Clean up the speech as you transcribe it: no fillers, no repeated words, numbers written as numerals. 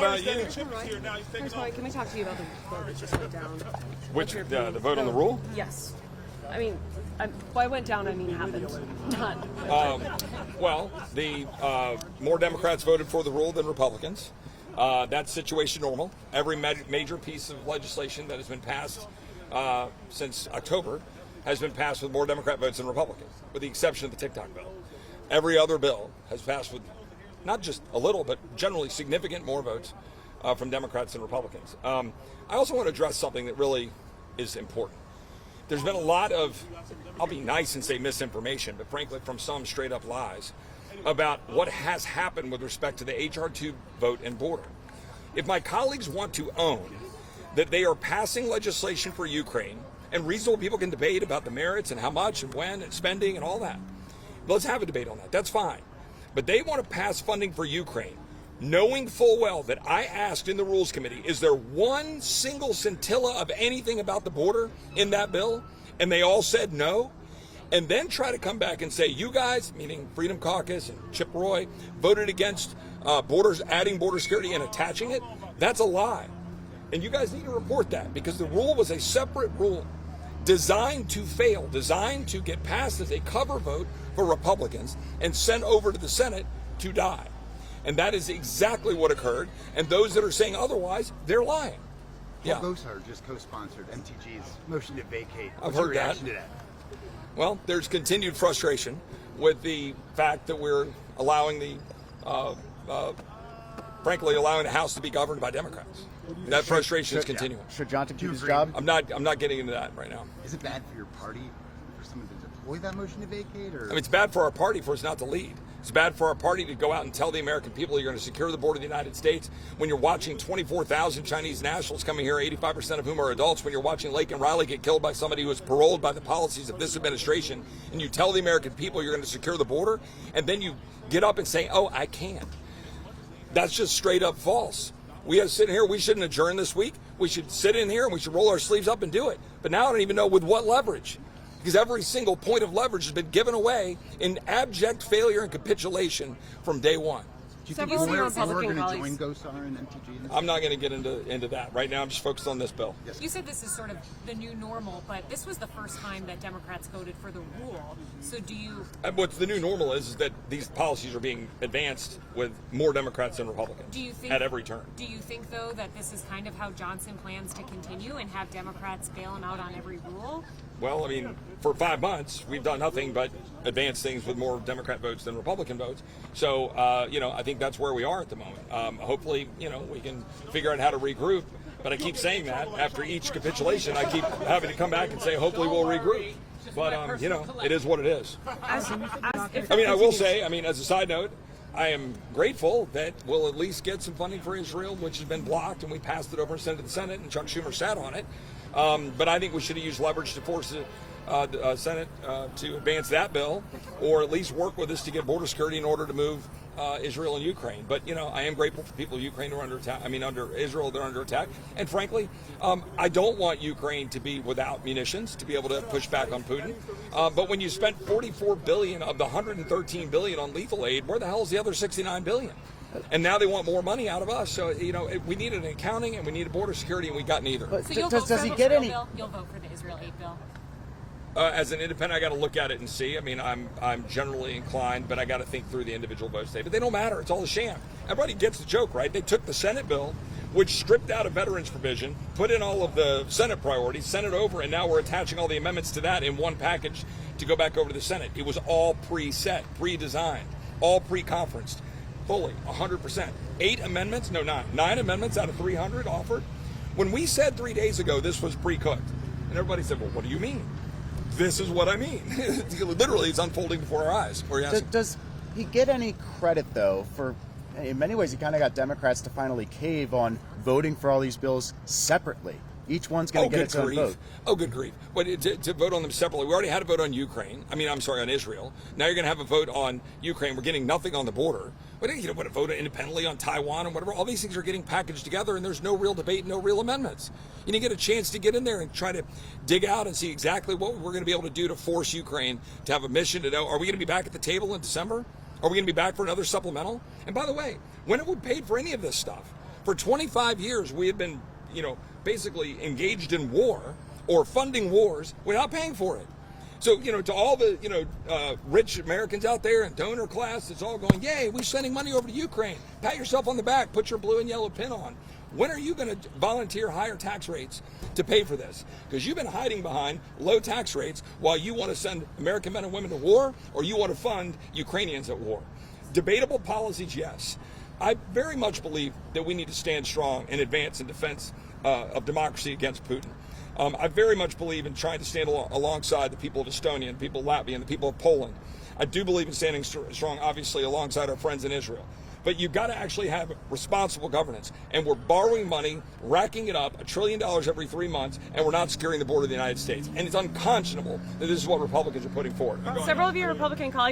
about you? Can we talk to you about the vote that just went down? Which the vote on the rule? Yes. I mean, by went down, I mean happened. Done. Well, the more Democrats voted for the rule than Republicans. That's situation normal. Every major piece of legislation that has been passed since October has been passed with more Democrat votes than Republicans, with the exception of the TikTok bill. Every other bill has passed with not just a little, but generally significant more votes from Democrats than Republicans. I also want to address something that really is important. There's been a lot of, I'll be nice and say misinformation, but frankly from some straight up lies about what has happened with respect to the H.R. 2 vote and border. If my colleagues want to own that they are passing legislation for Ukraine, and reasonable people can debate about the merits and how much and when and spending and all that, let's have a debate on that. That's fine. But they want to pass funding for Ukraine, knowing full well that I asked in the Rules Committee, is there one single scintilla of anything about the border in that bill? And they all said no. And then try to come back and say, you guys, meaning Freedom Caucus and Chip Roy, voted against adding border security and attaching it. That's a lie. And you guys need to report that, because the rule was a separate rule designed to fail, designed to get passed as a cover vote for Republicans and sent over to the Senate to die. And that is exactly what occurred. And those that are saying otherwise, they're lying. Yeah. Gosar just co-sponsored MTG's motion to vacate. I've heard that. To that? Well, there's continued frustration with the fact that we're allowing frankly, allowing the House to be governed by Democrats. That frustration is continuing. Should Johnson keep his job? I'm not getting into that right now. Is it bad for your party for someone to deploy that motion to vacate? Or? I mean, it's bad for our party for us not to lead. It's bad for our party to go out and tell the American people you're going to secure the border of the United States when you're watching 24,000 Chinese nationals coming here, 85% of whom are adults, when you're watching Lake and Riley get killed by somebody who was paroled by the policies of this administration, and you tell the American people you're going to secure the border, and then you get up and say, oh, I can't. That's just straight up false. We have to sit here, we shouldn't adjourn this week. We should sit in here and we should roll our sleeves up and do it. But now I don't even know with what leverage. Because every single point of leverage has been given away in abject failure and capitulation from day one. Do you think we're going to join Gosar and MTG? I'm not going to get into that. Right now I'm just focused on this bill. You said this is sort of the new normal, but this was the first time that Democrats voted for the rule. So do you... What's the new normal is that these policies are being advanced with more Democrats than Republicans at every turn. Do you think, though, that this is kind of how Johnson plans to continue and have Democrats bail him out on every rule? Well, I mean, for 5 months, we've done nothing but advance things with more Democrat votes than Republican votes. So, I think that's where we are at the moment. Hopefully, we can figure out how to regroup. But I keep saying that after each capitulation, I keep having to come back and say, hopefully we'll regroup. But, it is what it is. I will say, as a side note, I am grateful that we'll at least get some funding for Israel, which has been blocked, and we passed it over and sent it to the Senate, and Chuck Schumer sat on it. But I think we should have used leverage to force the Senate to advance that bill, or at least work with us to get border security in order to move Israel and Ukraine. But, I am grateful for people of Ukraine who are under attack. Under Israel, they're under attack. And frankly, I don't want Ukraine to be without munitions to be able to push back on Putin. But when you spent $44 billion of the $113 billion on lethal aid, where the hell is the other $69 billion? And now they want more money out of us. So, we need an accounting and we need a border security, and we got neither. But so does he get any? You'll vote for the Israel aid bill? As an independent, I got to look at it and see. I'm generally inclined, but I got to think through the individual votes today. But they don't matter. It's all a sham. Everybody gets the joke, right? They took the Senate bill, which stripped out a veterans provision, put in all of the Senate priorities, sent it over, and now we're attaching all the amendments to that in one package to go back over to the Senate. It was all pre-set, pre-designed, all pre-conferenced, fully, 100%. 8 amendments? No, 9. 9 amendments out of 300 offered. When we said 3 days ago this was pre-cooked, and everybody said, well, what do you mean? This is what I mean. Literally, it's unfolding before our eyes. Does he get any credit, though, for, in many ways, he kind of got Democrats to finally cave on voting for all these bills separately? Each one's going to get its own vote. Oh, good grief. But to vote on them separately, we already had a vote on Ukraine. On Israel. Now you're going to have a vote on Ukraine. We're getting nothing on the border. We didn't want to vote independently on Taiwan and whatever. All these things are getting packaged together, and there's no real debate, no real amendments. You need to get a chance to get in there and try to dig out and see exactly what we're going to be able to do to force Ukraine to have a mission to know, are we going to be back at the table in December? Are we going to be back for another supplemental? And by the way, when have we paid for any of this stuff? For 25 years, we have been, basically engaged in war or funding wars without paying for it. So, to all the, rich Americans out there and donor class, it's all going, yay, we're sending money over to Ukraine. Pat yourself on the back, put your blue and yellow pin on. When are you going to volunteer higher tax rates to pay for this? Because you've been hiding behind low tax rates while you want to send American men and women to war, or you want to fund Ukrainians at war. Debatable policies, yes. I very much believe that we need to stand strong and advance in defense of democracy against Putin. I very much believe in trying to stand alongside the people of Estonia, the people of Latvia, and the people of Poland. I do believe in standing strong, obviously, alongside our friends in Israel. But you've got to actually have responsible governance. And we're borrowing money, racking it up, $1 trillion every 3 months, and we're not securing the border of the United States. And it's unconscionable that this is what Republicans are putting forward. Several of your Republican colleagues